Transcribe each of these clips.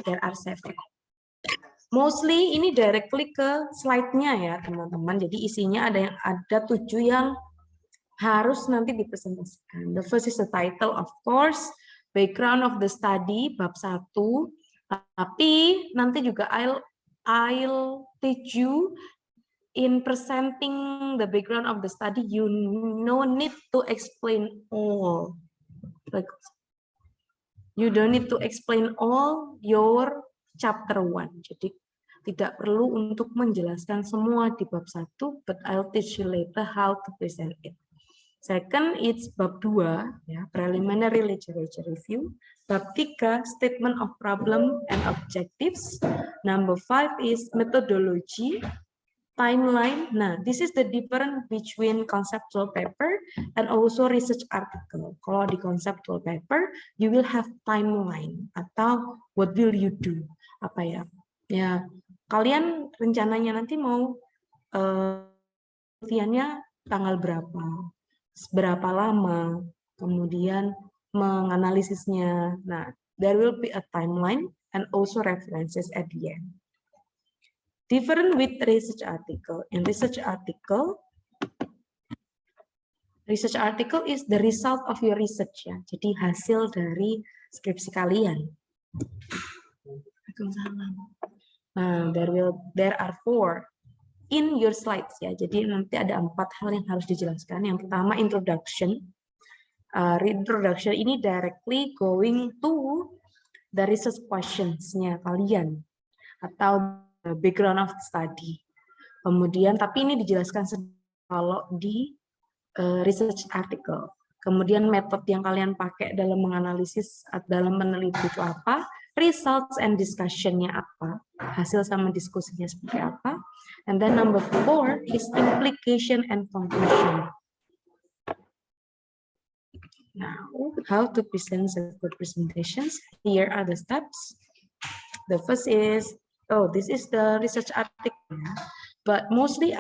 There are 7. Mostly ini directly ke slide-nya ya teman-teman. Jadi isinya ada 7 yang harus nanti dipresentasikan. The first is the title, of course, background of the study, bab 1. Tapi nanti juga I'll teach you in presenting the background of the study, you no need to explain all. Like, you don't need to explain all your chapter 1. Jadi tidak perlu untuk menjelaskan semua di bab 1, but I'll teach you later how to present it. Second, it's bab 2, ya, preliminary literature review. Bab 3, statement of problem and objectives. Number 5 is methodology, timeline. Nah, this is the difference between conceptual paper and also research article. Kalau di conceptual paper, you will have timeline atau what will you do? Apa ya? Ya, kalian rencananya nanti mau penelitiannya tanggal berapa lama, kemudian menganalisisnya. Nah, there will be a timeline and also references at the end. Different with research article. In research article is the result of your research ya. Jadi hasil dari skripsi kalian. Nah, there are 4 in your slides ya. Jadi nanti ada 4 hal yang harus dijelaskan. Yang pertama introduction. Introduction ini directly going to the research questions-nya kalian atau background of study. Kemudian, tapi ini dijelaskan kalau di research article. Kemudian metode yang kalian pakai dalam menganalisis, dalam meneliti itu apa, results and discussion-nya apa, hasil sama diskusinya seperti apa. And then number 4 is implication and conclusion. Now, how to present good presentations? Here are the steps. The first is, this is the research article, but mostly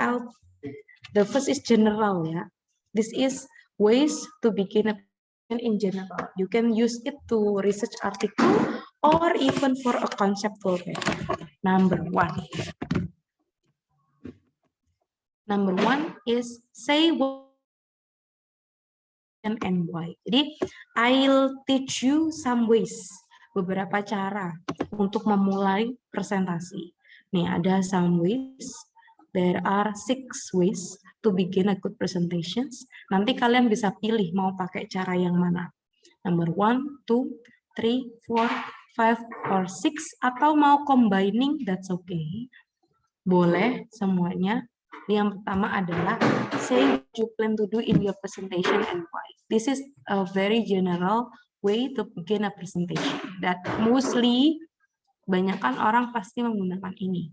the first is general, ya. This is ways to begin a presentation in general. You can use it to research article or even for a conceptual paper. Number 1 is say what and why. Jadi, I'll teach you some ways. Beberapa cara untuk memulai presentasi. Nih, ada some ways. There are 6 ways to begin a good presentations. Nanti kalian bisa pilih mau pakai cara yang mana. Number 1, 2, 3, 4, 5, or 6. Atau mau combining, that's okay. Boleh semuanya. Yang pertama adalah say what you plan to do in your presentation and why. This is a very general way to begin a presentation that mostly banyakkan orang pasti menggunakan ini.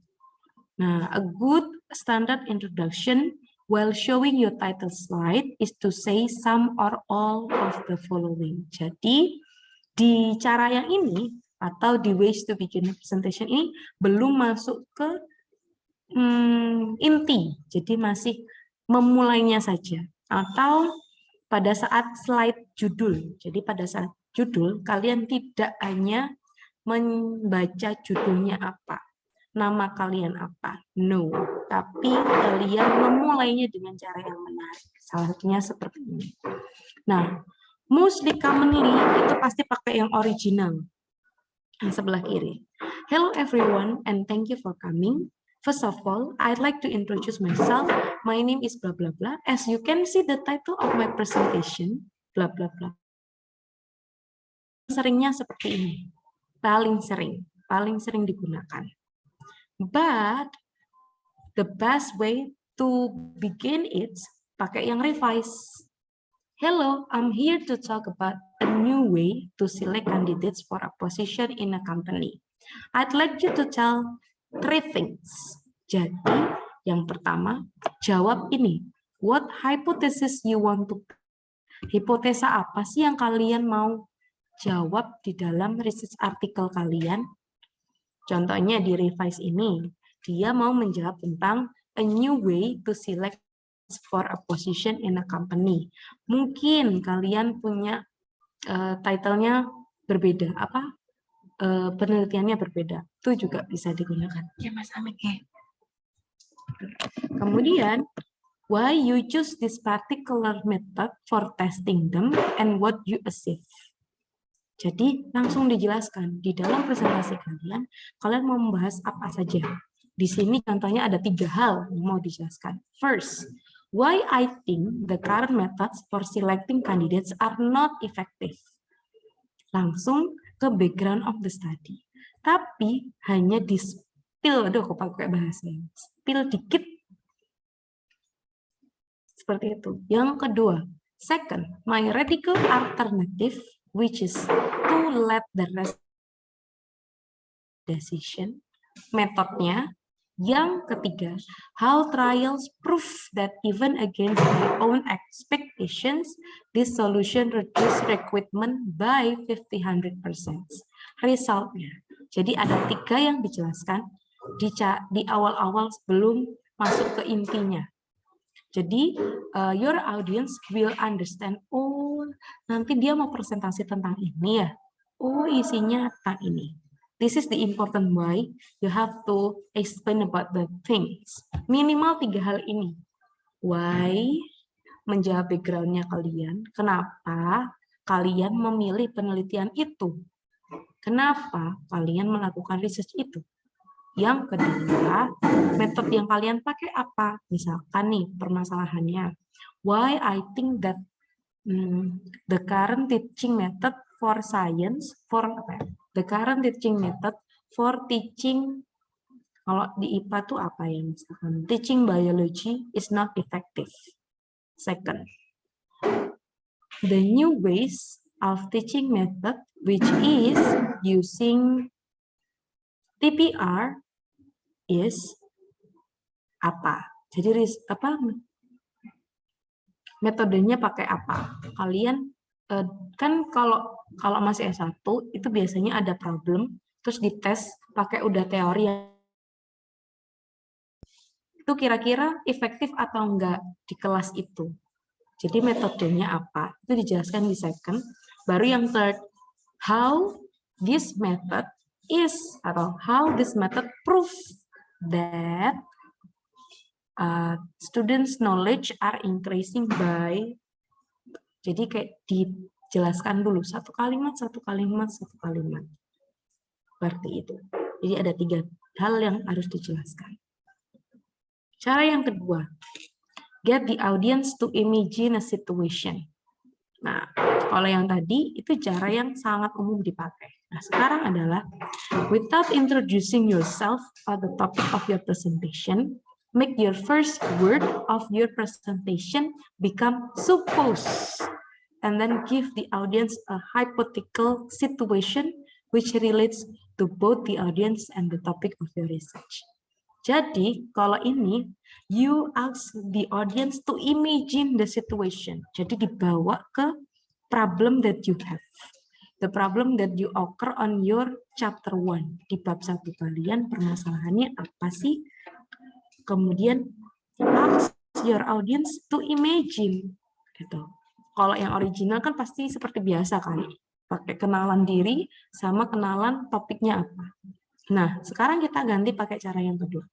Nah, a good standard introduction while showing your title slide is to say some or all of the following. Jadi di cara yang ini atau di ways to begin a presentation ini belum masuk ke inti, jadi masih memulainya saja. Atau pada saat slide judul, jadi pada saat judul kalian tidak hanya membaca judulnya apa, nama kalian apa, no, tapi kalian memulainya dengan cara yang menarik. Salah satunya seperti ini. Nah, mostly commonly itu pasti pakai yang original. Yang sebelah kiri. Hello everyone and thank you for coming. First of all, I'd like to introduce myself. My name is blah blah blah. As you can see the title of my presentation, blah blah blah. Seringnya seperti ini. Paling sering digunakan. But the best way to begin it pakai yang revise. Hello, I'm here to talk about a new way to select candidates for a position in a company. I'd like you to tell 3 things. Jadi, yang pertama, jawab ini. What hypothesis you want to... Hipotesa apa sih yang kalian mau jawab di dalam research artikel kalian? Contohnya di revise ini, dia mau menjawab tentang a new way to select for a position in a company. Mungkin kalian punya title-nya berbeda. Apa? penelitiannya berbeda. Itu juga bisa digunakan. Ya Mas Amin. Kemudian, why you choose this particular method for testing them and what you achieve. Jadi langsung dijelaskan di dalam presentasi kalian, kalian mau membahas apa saja. Di sini contohnya ada 3 hal yang mau dijelaskan. First, why I think the current methods for selecting candidates are not effective. Langsung ke background of the study. Tapi hanya di-spill, aduh aku pakai bahasanya, spill dikit. Seperti itu. Yang kedua, second, my radical alternative, which is to let the rest decision, metodenya. Yang ketiga, how trials prove that even against my own expectations, this solution reduce recruitment by 50-100%. Resultnya. Jadi ada 3 yang dijelaskan di awal-awal sebelum masuk ke intinya. Jadi your audience will understand, oh nanti dia mau presentasi tentang ini ya, oh isinya tentang ini. This is the important why you have to explain about the things. Minimal 3 hal ini. Why, menjawab background-nya kalian, kenapa kalian memilih penelitian itu, kenapa kalian melakukan research itu. Yang kedua, metode yang kalian pakai apa? Misalkan nih permasalahannya, why I think that the current teaching method for science, the current teaching method for teaching, kalau di IPA tuh apa ya misalkan, teaching biology is not effective. Second, the new ways of teaching method, which is using TPR, is apa? Jadi metodenya pakai apa? Kalian kan kalau masih S1 itu biasanya ada problem terus dites pakai udah teori, itu kira-kira efektif atau enggak di kelas itu. Jadi metodenya apa? Itu dijelaskan di second. Baru yang third, how this method is atau how this method prove that students' knowledge are increasing by. Jadi kayak dijelaskan dulu satu kalimat. Seperti itu. Jadi ada 3 hal yang harus dijelaskan. Cara yang kedua, get the audience to imagine a situation. Nah, kalau yang tadi itu cara yang sangat umum dipakai. Nah, sekarang adalah without introducing yourself or the topic of your presentation, make your first word of your presentation become suppose, and then give the audience a hypothetical situation which relates to both the audience and the topic of your research. Jadi, kalau ini, you ask the audience to imagine the situation. Jadi, dibawa ke problem that you have. The problem that you occur on your chapter 1. Di bab 1 kalian, permasalahannya apa sih? Kemudian, ask your audience to imagine. Gitu. Kalau yang original kan pasti seperti biasa kan. Pakai kenalan diri sama kenalan topiknya apa. Nah, sekarang kita ganti pakai cara yang kedua.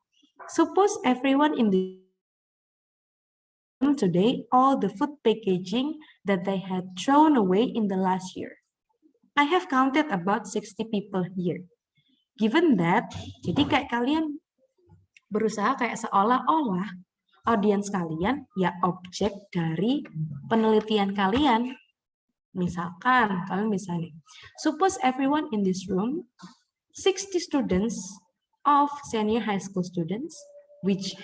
Suppose everyone in the room today all the food packaging that they had thrown away in the last year. I have counted about 60 people here. Given that, jadi kayak kalian berusaha kayak seolah-olah audiens kalian ya objek dari penelitian kalian. Misalkan, kalian misalnya, suppose everyone in this room, 60 students of senior high school students, which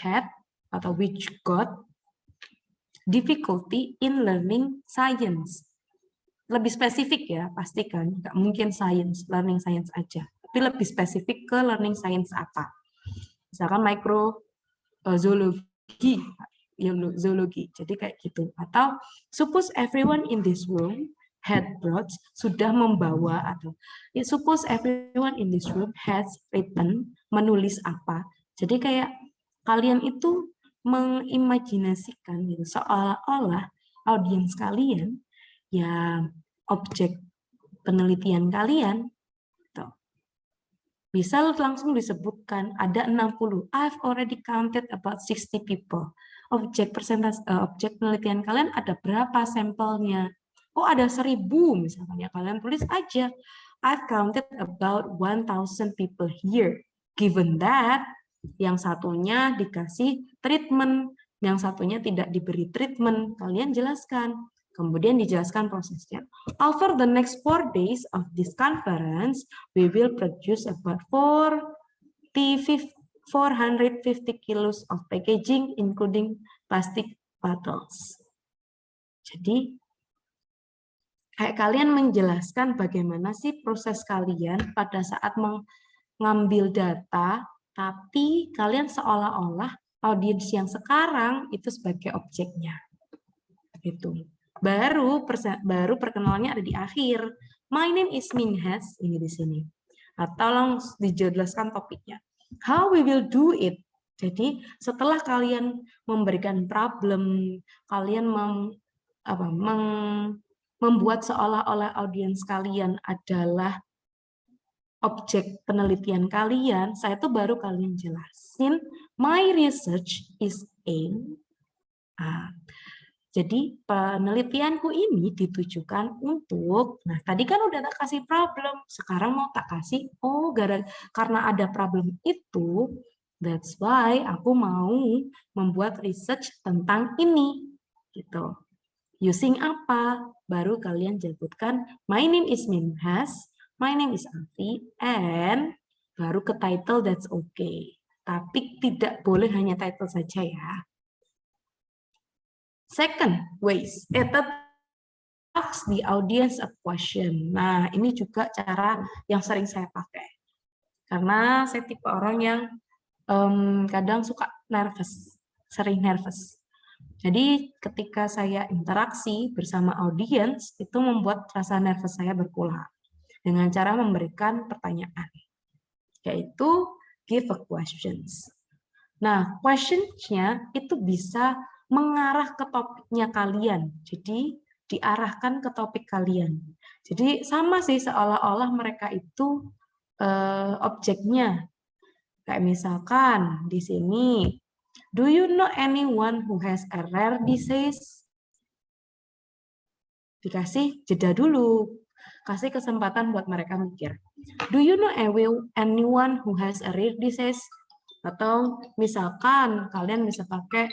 got difficulty in learning science. Lebih spesifik ya, pastikan, nggak mungkin science, learning science aja. Tapi lebih spesifik ke learning science apa. Misalkan zoologi, jadi kayak gitu. Atau suppose everyone in this room had brought, sudah membawa, atau suppose everyone in this room has written, menulis apa. Jadi kayak kalian itu mengimajinasikan gitu, seolah-olah audiens kalian ya objek penelitian kalian. Tuh. bisa langsung disebutkan ada 60. I've already counted about 60 people. Objek penelitian kalian ada berapa sampelnya? Oh, ada 1000 misalnya. Kalian tulis aja. I've counted about 1000 people here. Given that, yang satunya dikasih treatment, yang satunya tidak diberi treatment. Kalian jelaskan. Kemudian dijelaskan prosesnya. Over the next 4 days of this conference, we will produce about 450 kilos of packaging, including plastic bottles. Jadi, kayak kalian menjelaskan bagaimana sih proses kalian pada saat mengambil data, tapi kalian seolah-olah audiens yang sekarang itu sebagai objeknya. Gitu. Baru perkenalannya ada di akhir. My name is Minhas, ini di sini. Atau langsung dijelaskan topiknya. How we will do it. Jadi setelah kalian memberikan problem, kalian membuat seolah-olah audiens kalian adalah objek penelitian kalian, saya tuh baru kalian jelasin, my research is aimed. Jadi penelitianku ini ditujukan untuk, nah tadi kan udah tak kasih problem, sekarang mau tak kasih, karena ada problem itu, that's why aku mau membuat research tentang ini, gitu. Using apa? Baru kalian sebutkan, my name is Minhas, my name is Afi, and baru ke title, that's okay. Tapi tidak boleh hanya title saja ya. Second ways, ask the audience a question. Nah, ini juga cara yang sering saya pakai. Karena saya tipe orang yang kadang suka nervous, sering nervous. Jadi ketika saya interaksi bersama audiens, itu membuat rasa nervous saya berkurang. Dengan cara memberikan pertanyaan. Yaitu give a questions. Nah, questions-nya itu bisa mengarah ke topiknya kalian. Jadi diarahkan ke topik kalian. Jadi sama sih seolah-olah mereka itu objeknya. Kayak misalkan di sini, do you know anyone who has a rare disease? Dikasih jeda dulu. Kasih kesempatan buat mereka mikir. Do you know anyone who has a rare disease? Atau misalkan kalian bisa pakai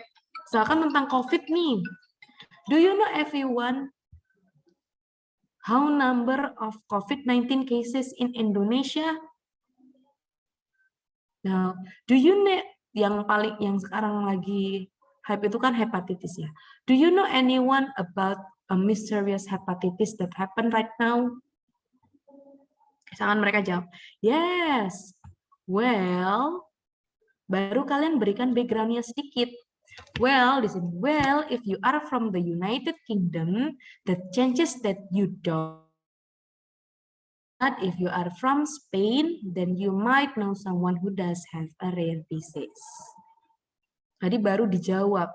misalkan tentang COVID nih. Do you know everyone how number of COVID-19 cases in Indonesia? Now, do you know yang sekarang lagi hype itu kan hepatitis ya. Do you know anyone about a mysterious hepatitis that happen right now? Misalkan mereka jawab, yes. Well, baru kalian berikan background-nya sedikit. Well, di sini, well, if you are from the United Kingdom, that changes that you don't. But if you are from Spain, then you might know someone who does have a rare disease. Jadi baru dijawab.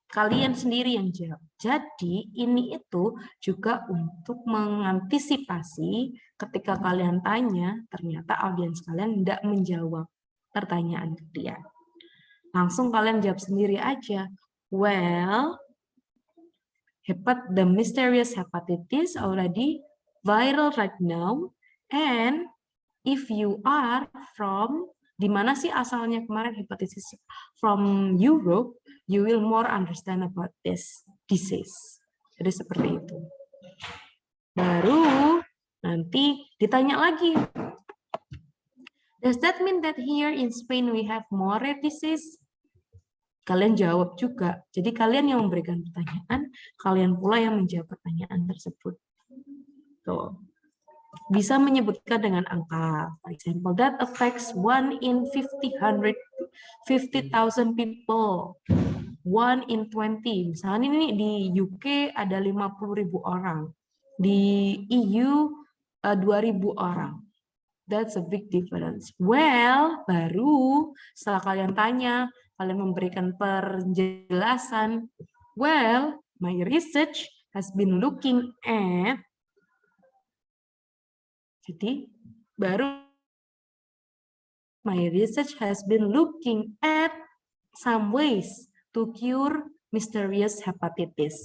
Kalian sendiri yang jawab. Jadi ini itu juga untuk mengantisipasi ketika kalian tanya, ternyata audiens kalian tidak menjawab pertanyaan kalian. Langsung kalian jawab sendiri aja. Well, the mysterious hepatitis already viral right now. And if you are from, di mana sih asalnya kemarin hepatitis? From Europe, you will more understand about this disease. Jadi seperti itu. Baru nanti ditanya lagi. Does that mean that here in Spain we have more rare disease? Kalian jawab juga. Jadi kalian yang memberikan pertanyaan, kalian pula yang menjawab pertanyaan tersebut. Tuh. Bisa menyebutkan dengan angka. For example, that affects 1 in 50,000 people. 1 in 20. Misalnya ini di UK ada 50.000 orang. Di EU 2.000 orang. That's a big difference. Well, baru setelah kalian tanya, kalian memberikan penjelasan. Well, my research has been looking at. Jadi baru my research has been looking at some ways to cure mysterious hepatitis.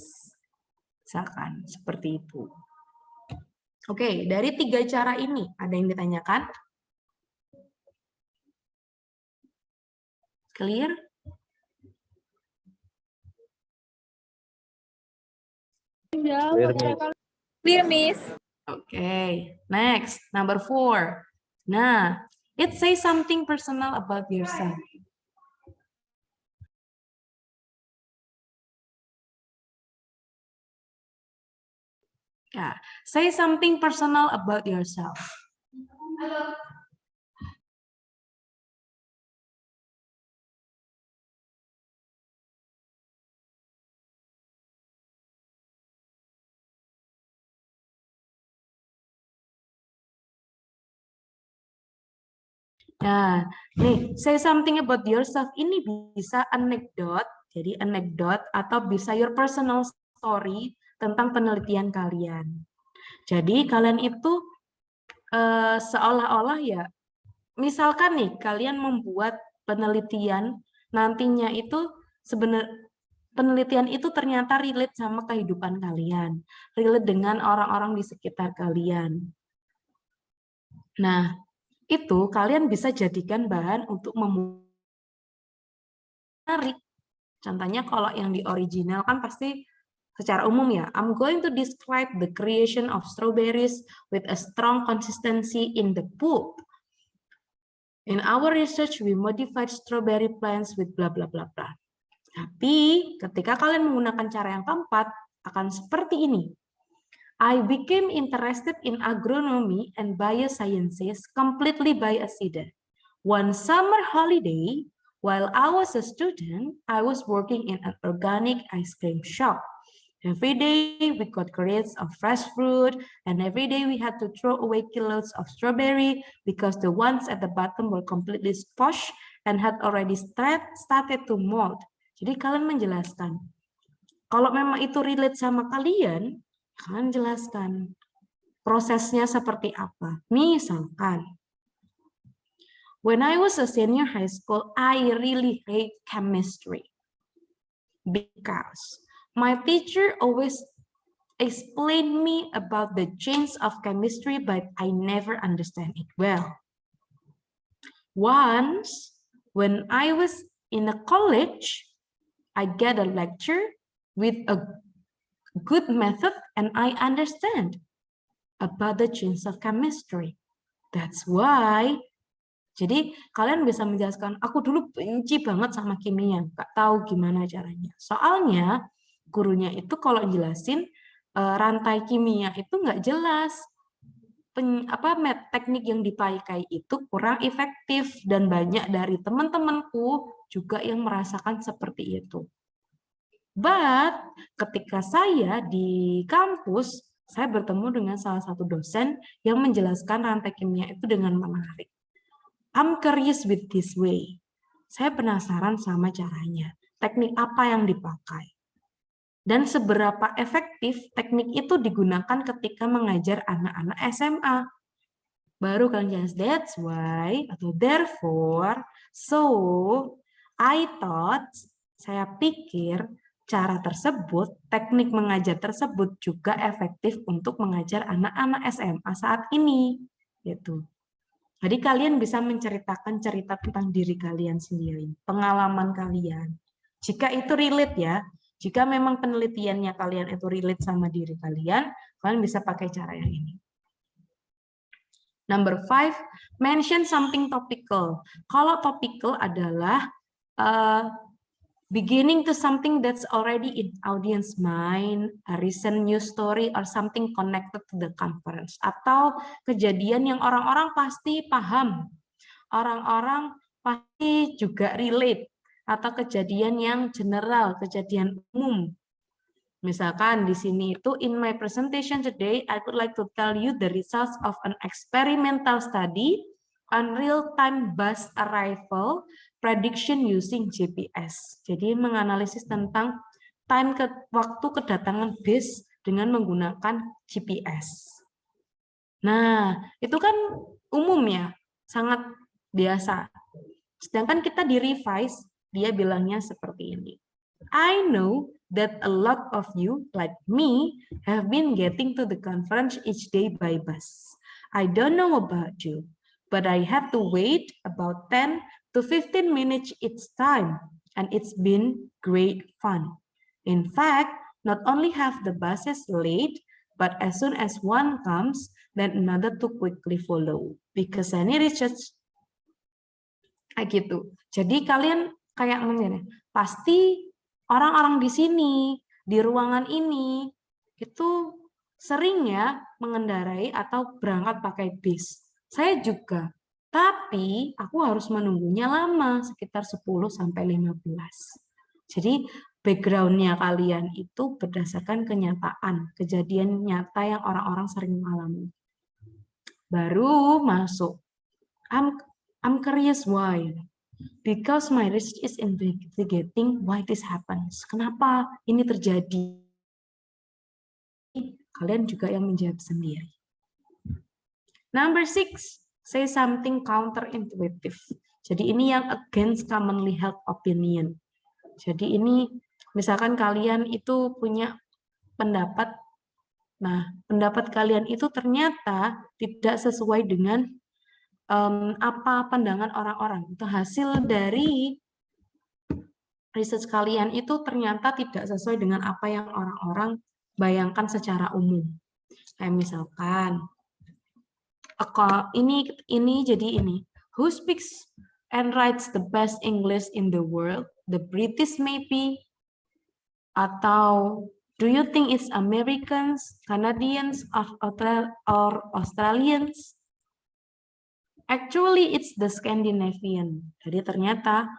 Misalkan seperti itu. Oke, dari 3 cara ini ada yang ditanyakan? Clear? Clear, Miss. Okay, next, number 4. Nah, it says something personal about yourself. Yeah, say something personal about yourself. Nah, nih, say something about yourself ini bisa anekdot, jadi anekdot atau bisa your personal story tentang penelitian kalian. Jadi kalian itu seolah-olah ya, misalkan nih kalian membuat penelitian, nantinya itu sebenarnya penelitian itu ternyata relate sama kehidupan kalian, relate dengan orang-orang di sekitar kalian. Nah, itu kalian bisa jadikan bahan untuk menarik. Contohnya kalau yang di original kan pasti secara umum ya, I'm going to describe the creation of strawberries with a strong consistency in the pulp. In our research, we modified strawberry plants with bla bla bla bla. Tapi ketika kalian menggunakan cara yang keempat, akan seperti ini. I became interested in agronomy and biosciences completely by accident. One summer holiday, while I was a student, I was working in an organic ice cream shop. Every day we got crates of fresh fruit, and every day we had to throw away kilos of strawberry because the ones at the bottom were completely squashed and had already started to mold. Jadi kalian menjelaskan, kalau memang itu relate sama kalian, kalian jelaskan prosesnya seperti apa. Misalkan, when I was a senior high school, I really hate chemistry because my teacher always explained me about the chains of chemistry, but I never understand it well. Once, when I was in a college, I get a lecture with a good method and I understand about the chains of chemistry. That's why. Jadi kalian bisa menjelaskan, aku dulu benci banget sama kimia, nggak tahu gimana caranya. Soalnya gurunya itu kalau jelasin rantai kimia itu nggak jelas. Teknik yang dipakai itu kurang efektif dan banyak dari teman-temanku juga yang merasakan seperti itu. But ketika saya di kampus, saya bertemu dengan salah satu dosen yang menjelaskan rantai kimia itu dengan menarik. I'm curious with this way. Saya penasaran sama caranya. Teknik apa yang dipakai? Dan seberapa efektif teknik itu digunakan ketika mengajar anak-anak SMA. Baru kalian jelas, that's why, atau therefore, so, I thought, saya pikir, cara tersebut, teknik mengajar tersebut juga efektif untuk mengajar anak-anak SMA saat ini. Gitu. Jadi kalian bisa menceritakan cerita tentang diri kalian sendiri, pengalaman kalian. Jika itu relate ya, jika memang penelitiannya kalian itu relate sama diri kalian, kalian bisa pakai cara yang ini. Number 5, mention something topical. Kalau topical adalah beginning to something that's already in audience mind, a recent news story, or something connected to the conference. Atau kejadian yang orang-orang pasti paham, orang-orang pasti juga relate, atau kejadian yang general, kejadian umum. Misalkan di sini itu, in my presentation today, I would like to tell you the results of an experimental study on real-time bus arrival prediction using GPS. Jadi menganalisis tentang waktu kedatangan bus dengan menggunakan GPS. Nah, itu kan umum ya, sangat Biasa. Sedangkan kita di revise, dia bilangnya seperti ini. I know that a lot of you, like me, have been getting to the conference each day by bus. I don't know about you, but I have to wait about 10 to 15 minutes each time, and it's been great fun. In fact, not only have the buses late, but as soon as one comes, then another to quickly follow. Because any research kayak gitu. Jadi kalian kayak ngomongnya, pasti orang-orang di sini, di ruangan ini, itu sering ya mengendarai atau berangkat pakai bis. Saya juga, tapi aku harus menunggunya lama, sekitar 10-15. Jadi background-nya kalian itu berdasarkan kenyataan, kejadian nyata yang orang-orang sering alami. Baru masuk. I'm curious why. Because my research is investigating why this happens. Kenapa ini terjadi? Kalian juga yang menjawab sendiri. Number 6, say something counterintuitive. Jadi ini yang against commonly held opinion. Jadi ini misalkan kalian itu punya pendapat, nah pendapat kalian itu ternyata tidak sesuai dengan apa pandangan orang-orang. Itu hasil dari research kalian itu ternyata tidak sesuai dengan apa yang orang-orang bayangkan secara umum. Kayak misalkan, ini jadi ini. Who speaks and writes the best English in the world? The British maybe? Atau do you think it's Americans, Canadians, or Australians? Actually, it's the Scandinavian. Jadi ternyata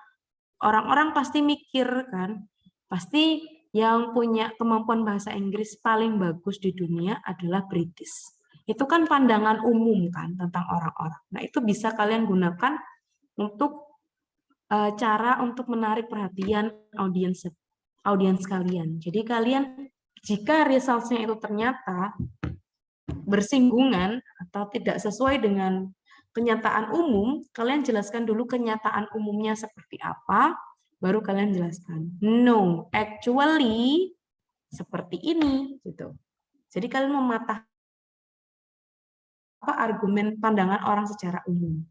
orang-orang pasti mikir kan, pasti yang punya kemampuan bahasa Inggris paling bagus di dunia adalah British. Itu kan pandangan umum kan tentang orang-orang. Nah itu bisa kalian gunakan untuk cara untuk menarik perhatian audiens kalian. Jadi kalian jika results-nya itu ternyata bersinggungan atau tidak sesuai dengan kenyataan umum, kalian jelaskan dulu kenyataan umumnya seperti apa, baru kalian jelaskan. No, actually seperti ini gitu. Jadi kalian mematah argumen pandangan orang secara umum.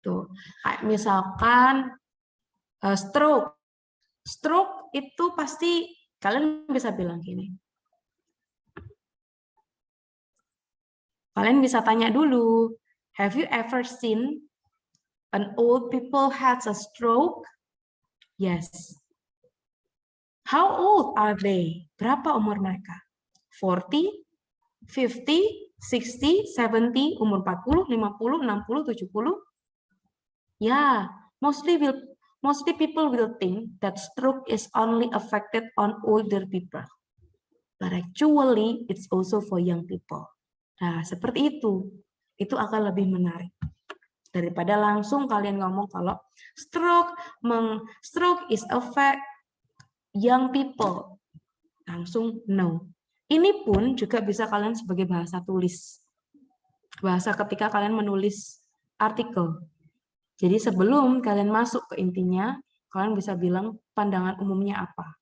Tuh, kayak misalkan stroke. Stroke itu pasti kalian bisa bilang gini. Kalian bisa tanya dulu, have you ever seen an old people has a stroke? Yes. How old are they? Berapa umur mereka? 40, 50, 60, 70, umur 40, 50, 60, 70? Yeah, mostly people will think that stroke is only affected on older people. But actually, it's also for young people. Nah, seperti itu. Itu akan lebih menarik. Daripada langsung kalian ngomong kalau stroke is affect young people. Langsung no. Ini pun juga bisa kalian sebagai bahasa tulis. Bahasa ketika kalian menulis artikel. Jadi sebelum kalian masuk ke intinya, kalian bisa bilang pandangan umumnya apa.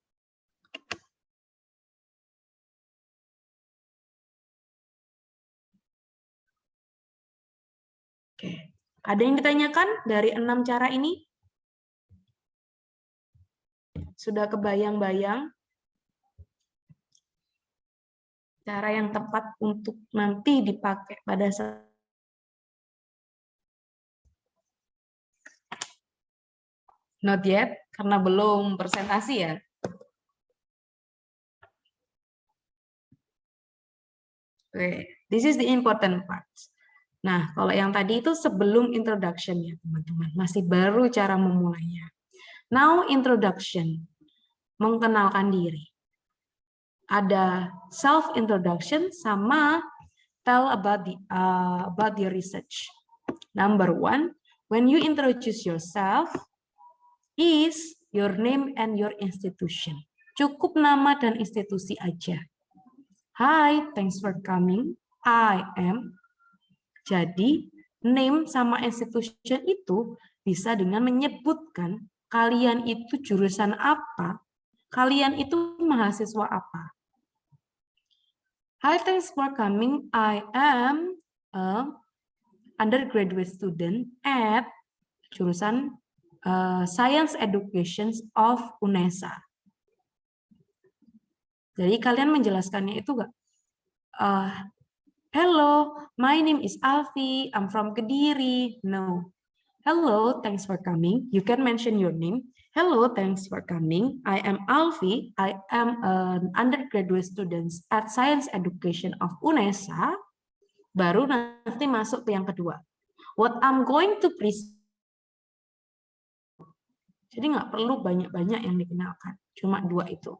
Oke. Ada yang ditanyakan dari 6 cara ini? Sudah kebayang-bayang cara yang tepat untuk nanti dipakai pada saat not yet, karena belum presentasi ya. Oke, this is the important part. Nah, kalau yang tadi itu sebelum introduction ya, teman-teman. Masih baru cara memulainya. Now, introduction. Mengenalkan diri. Ada self-introduction sama tell about the research. Number 1, when you introduce yourself, is your name and your institution. Cukup nama dan institusi aja. Hi, thanks for coming. I am. Jadi, Name sama institution itu bisa dengan menyebutkan kalian itu jurusan apa, kalian itu mahasiswa apa. Hi, thanks for coming. I am a undergraduate student at jurusan Science Education of UNESA. Jadi kalian menjelaskannya itu enggak? Hello, my name is Alfi. I'm from Kediri. No. Hello, thanks for coming. You can mention your name. Hello, thanks for coming. I am Alfi. I am an undergraduate student at Science Education of UNESA. Baru nanti masuk ke yang kedua. What I'm going to present. Jadi nggak perlu banyak-banyak yang dikenalkan. Cuma dua itu.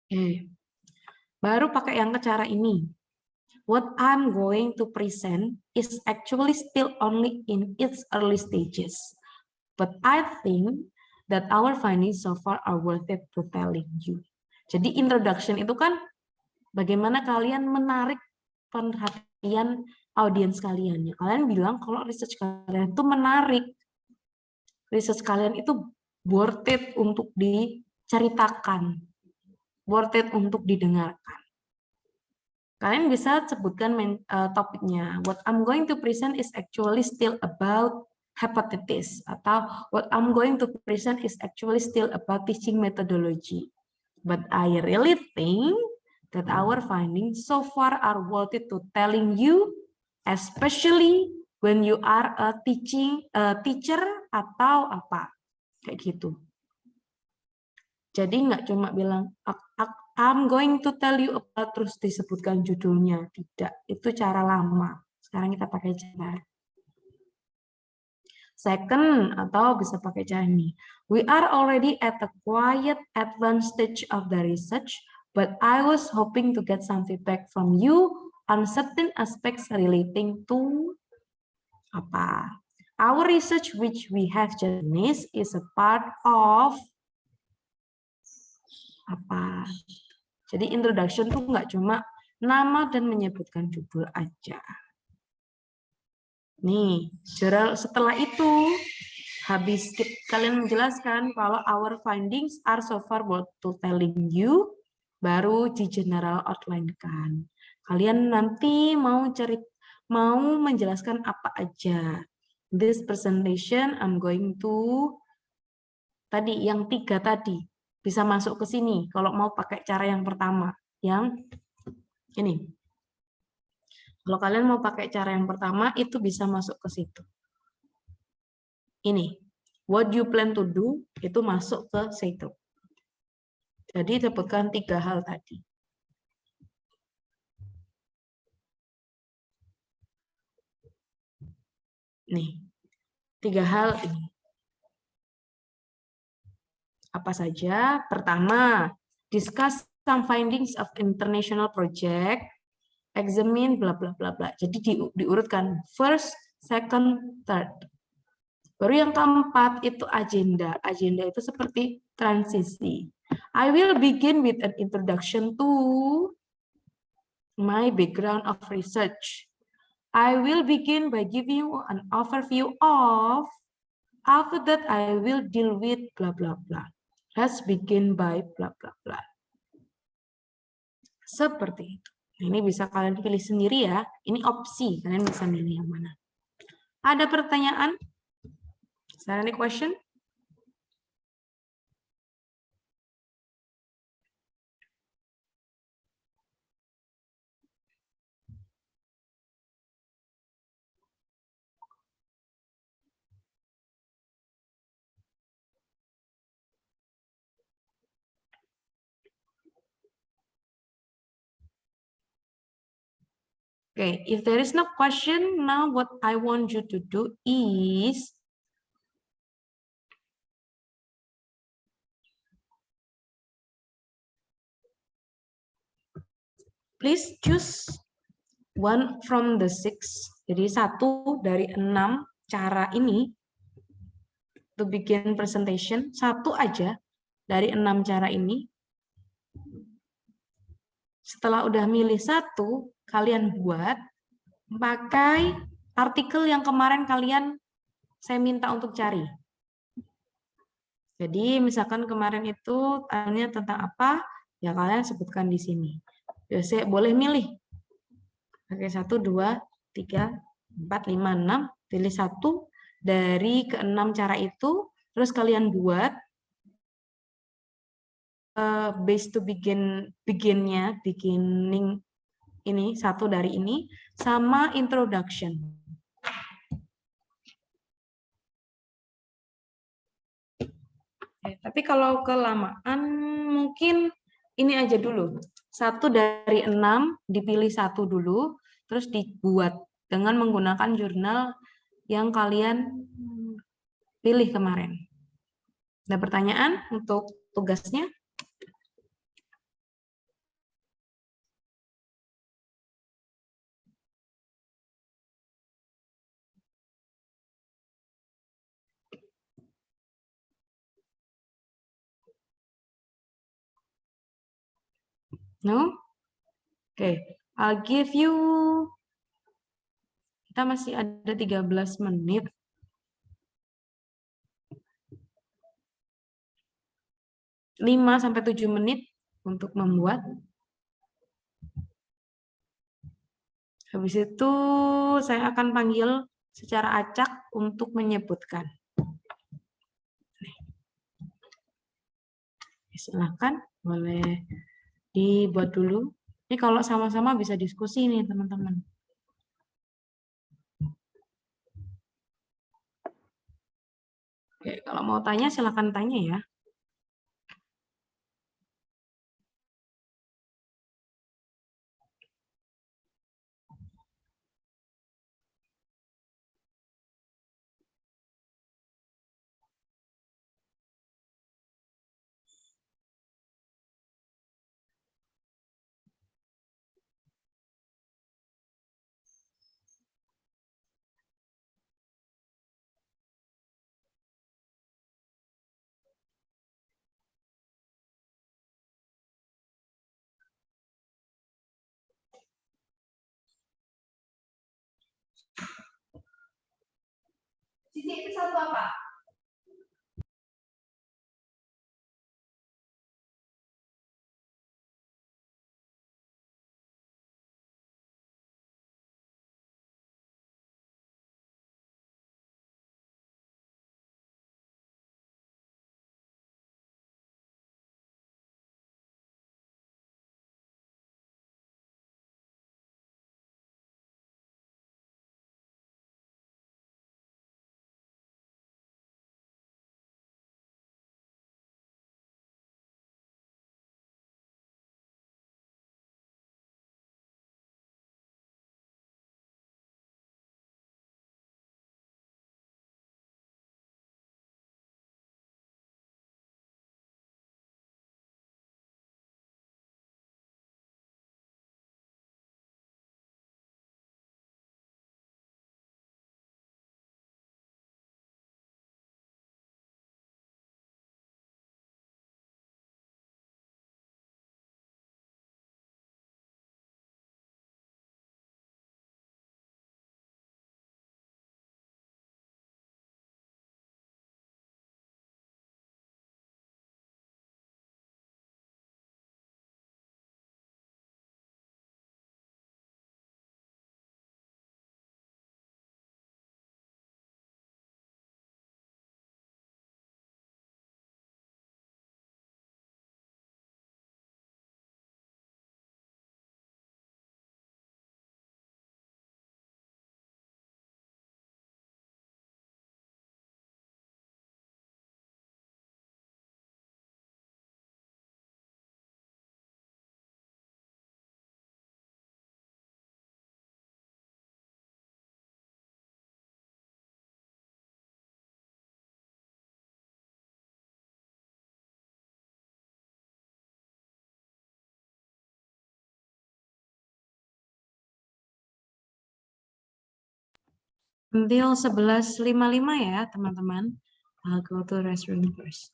Oke. Baru pakai yang ke cara ini. What I'm going to present is actually still only in its early stages. But I think that our findings so far are worth it to telling you. Jadi introduction itu kan bagaimana kalian menarik perhatian audiens kalian. Kalian bilang kalau research kalian itu menarik. Research kalian itu worth it untuk diceritakan. Worth it untuk didengarkan. Kalian bisa sebutkan topiknya. What I'm going to present is actually still about hepatitis, atau what I'm going to present is actually still about teaching methodology. But I really think that our findings so far are worth it to telling you, especially when you are a teacher atau apa kayak gitu. Jadi nggak cuma bilang I'm going to tell you about terus disebutkan judulnya, tidak. Itu cara lama. Sekarang kita pakai cara second, atau bisa pakai cara ini. We are already at a quiet advanced stage of the research, but I was hoping to get some feedback from you on certain aspects relating to apa. Our research which we have just finished is a part of apa. Jadi introduction tuh nggak cuma nama dan menyebutkan judul aja. Nih, setelah itu habis kalian menjelaskan kalau our findings are so far worth to telling you, baru di general outline kan. Kalian nanti mau menjelaskan apa aja. This presentation I'm going to tadi yang 3 tadi bisa masuk ke sini kalau mau pakai cara yang pertama, yang ini. Kalau kalian mau pakai cara yang pertama itu bisa masuk ke situ. Ini, what you plan to do itu masuk ke situ. Jadi sebutkan 3 hal tadi. Nih, 3 hal ini. Apa saja? Pertama, discuss some findings of international project, examine bla bla bla bla. Jadi diurutkan first, second, third. Baru yang keempat itu agenda. Agenda itu seperti transisi. I will begin with an introduction to my background of research. I will begin by giving you an overview of, after that I will deal with bla bla bla. Let's begin by bla bla bla. Seperti itu. Ini bisa kalian pilih sendiri ya. Ini opsi, kalian bisa milih yang mana. Ada pertanyaan? Is there any question? Okay, if there is no question, now what I want you to do is please choose one from the 6. Jadi 1 dari 6 cara ini to begin presentation. 1 aja dari 6 cara ini. Setelah udah milih 1, kalian buat pakai artikel yang kemarin saya minta untuk cari. Jadi misalkan kemarin itu tanya tentang apa, ya kalian sebutkan di sini. Biasanya boleh milih. Oke, 1, 2, 3, 4, 5, 6. Pilih satu dari ke-6 cara itu. Terus kalian buat base to beginning ini, satu dari ini, sama introduction. Tapi kalau kelamaan mungkin ini aja dulu. 1 dari 6 dipilih satu dulu, terus dibuat dengan menggunakan jurnal yang kalian pilih kemarin. Ada pertanyaan untuk tugasnya? No? Oke, I'll give you, kita masih ada 13 menit. 5-7 menit untuk membuat. Habis itu saya akan panggil secara acak untuk menyebutkan. Silakan, boleh dibuat dulu. Ini kalau sama-sama bisa diskusi nih teman-teman. Oke, kalau mau tanya silakan tanya ya. Sisi itu satu apa? Until 11.55 ya, teman-teman. I'll go to restroom first.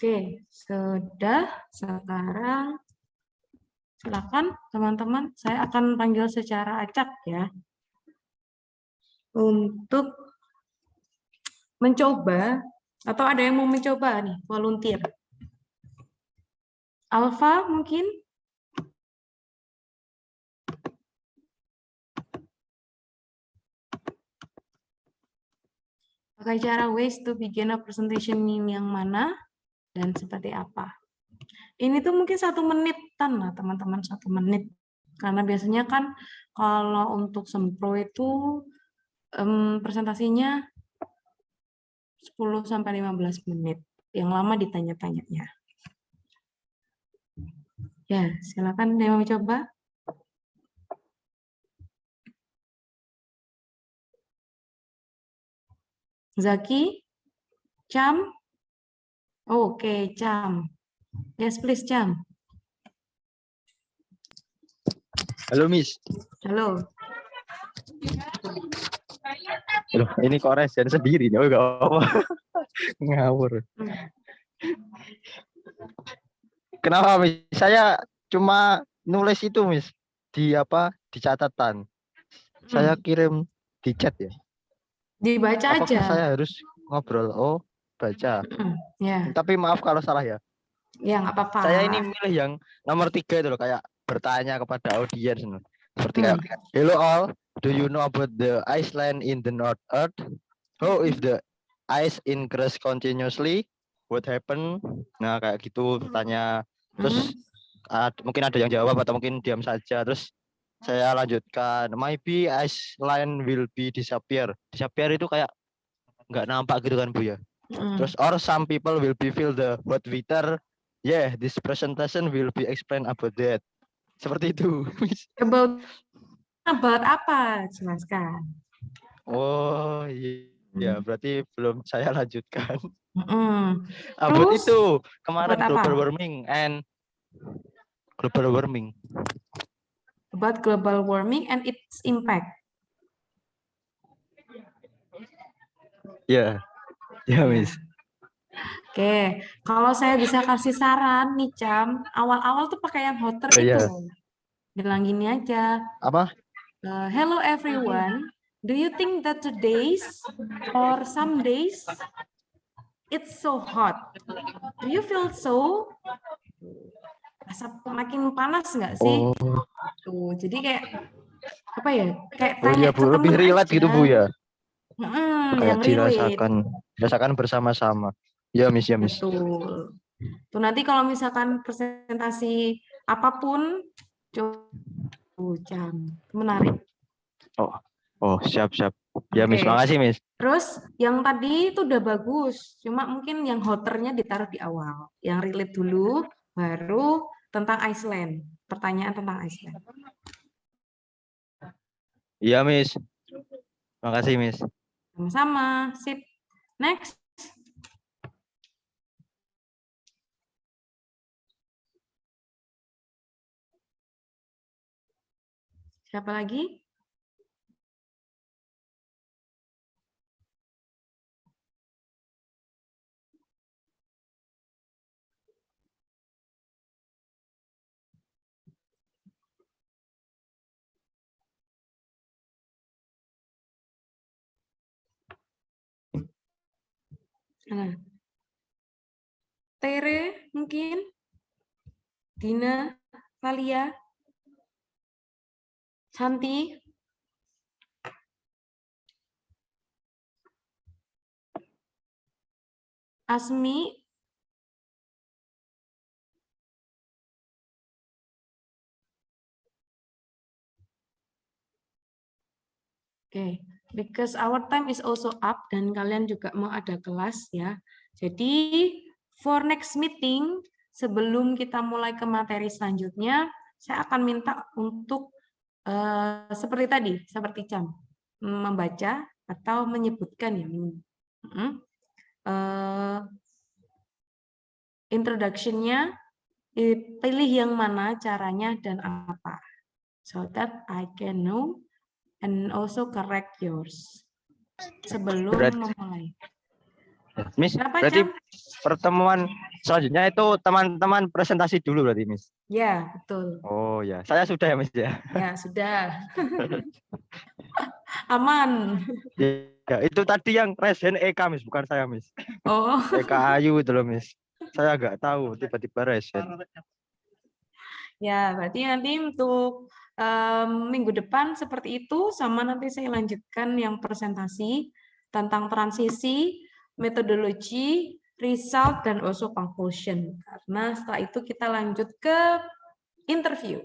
Oke, sudah. Sekarang silakan teman-teman, saya akan panggil secara acak ya untuk mencoba, atau ada yang mau mencoba nih, volunteer. Alfa mungkin? Pakai cara ways to begin a presentation ini yang mana dan seperti apa. Ini tuh mungkin 1 menitan lah teman-teman, 1 menit. Karena biasanya kan kalau untuk sempro itu presentasinya 10-15 menit. Yang lama ditanya-tanyanya. Ya, silakan yang mau coba. Zaki? Cham? Oke, Cham. Yes, please, Cham. Halo, Miss. Halo. Loh, ini kok resen sendiri ya, enggak apa. Ngawur. Kenapa, Miss? Saya cuma nulis itu, Miss. Di catatan. Saya kirim di chat ya. Dibaca Apakah aja. saya harus ngobrol? Oh, baca. Ya. Tapi maaf kalau salah ya. Ya, nggak apa-apa. Saya ini milih yang nomor 3 itu loh, kayak bertanya kepada audiens. Seperti kayak, hello all, do you know about the Iceland in the North Earth? Oh, if the ice increase continuously, what happen? Nah, kayak gitu tanya. Terus mungkin ada yang jawab atau mungkin diam saja. Terus saya lanjutkan, maybe Iceland will be disappear. Disappear itu kayak nggak nampak gitu kan, Bu ya. Terus or some people will be feel the hot water. Yeah, this presentation will be explain about that. Seperti itu. About apa? Jelaskan. Oh iya, berarti belum saya lanjutkan. About Terus, itu kemarin about global apa? warming and global warming. About global warming and its impact. Ya, ya, Miss. Oke, kalau saya bisa kasih saran nih, Cam, awal-awal tuh pakai yang hotter itu. Bilang gini aja. Apa? Hello everyone. Do you think that today's or some days it's so hot? Do you feel so? Makin panas nggak sih? Oh. Tuh, jadi kayak apa ya? Kayak Oh tanya iya, ke Bu, lebih temen relate aja. gitu, Bu ya. Yang relate. Dirasakan bersama-sama. Ya, Miss, ya, Miss. Betul. Tuh nanti kalau misalkan presentasi apapun, Jam menarik. Oh, siap. Ya, Miss, makasih, Miss. Terus yang tadi itu udah bagus, cuma mungkin yang hoternya ditaruh di awal. Yang relate dulu, baru tentang Iceland. Pertanyaan tentang Iceland. Iya, Miss. Makasih, Miss. Sama-sama. Sip. Next. Siapa lagi? Nah. Tere mungkin? Dina? Valia? Santi? Asmi? Oke, because our time is also up dan kalian juga mau ada kelas ya. Jadi for next meeting, sebelum kita mulai ke materi selanjutnya, saya akan minta untuk seperti tadi, seperti Cam, membaca atau menyebutkan ya. Introduction-nya, pilih yang mana, caranya, dan apa. So that I can know and also correct yours sebelum memulai. Miss, Berapa berarti jam? pertemuan selanjutnya itu teman-teman presentasi dulu berarti, Miss. Ya, betul. Oh ya, saya sudah ya, Miss ya. Ya, sudah. Aman. Ya, itu tadi yang resen Eka, Miss, bukan saya, Miss. Oh, Eka Ayu itu loh, Miss. Saya nggak tahu tiba-tiba resen. ya berarti nanti untuk minggu depan seperti itu, sama nanti saya lanjutkan yang presentasi tentang transisi, metodologi, result, dan also conclusion. Karena setelah itu kita lanjut ke interview.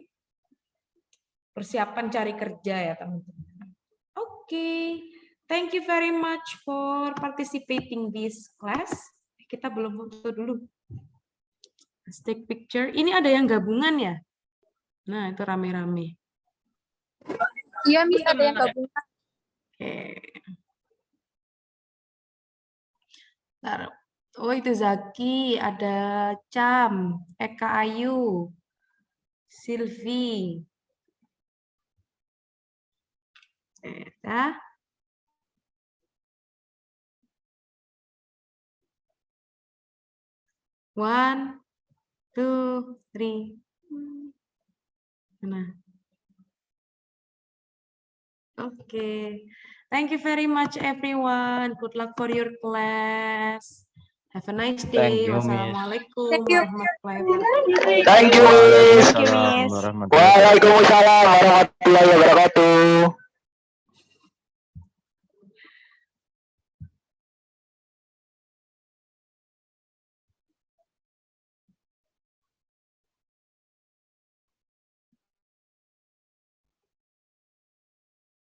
Persiapan cari kerja ya teman-teman. Oke, thank you very much for participating this class. Kita belum foto dulu. Let's take picture. Ini ada yang gabungan ya? Nah, itu rame-rame. Iya, Miss, ada yang gabungan. Oke. Taruh. Oh, itu Zaki, ada Cam, Eka Ayu, Silvi. Ya. 1, 2, 3. Nah. Okay. Thank you very much, everyone. Good luck for your class. Have a nice day. Thank you, Miss. Wassalamualaikum Thank you. warahmatullahi wabarakatuh. Thank you, Miss. Waalaikumsalam warahmatullahi wabarakatuh. Waalaikumsalam warahmatullahi wabarakatuh.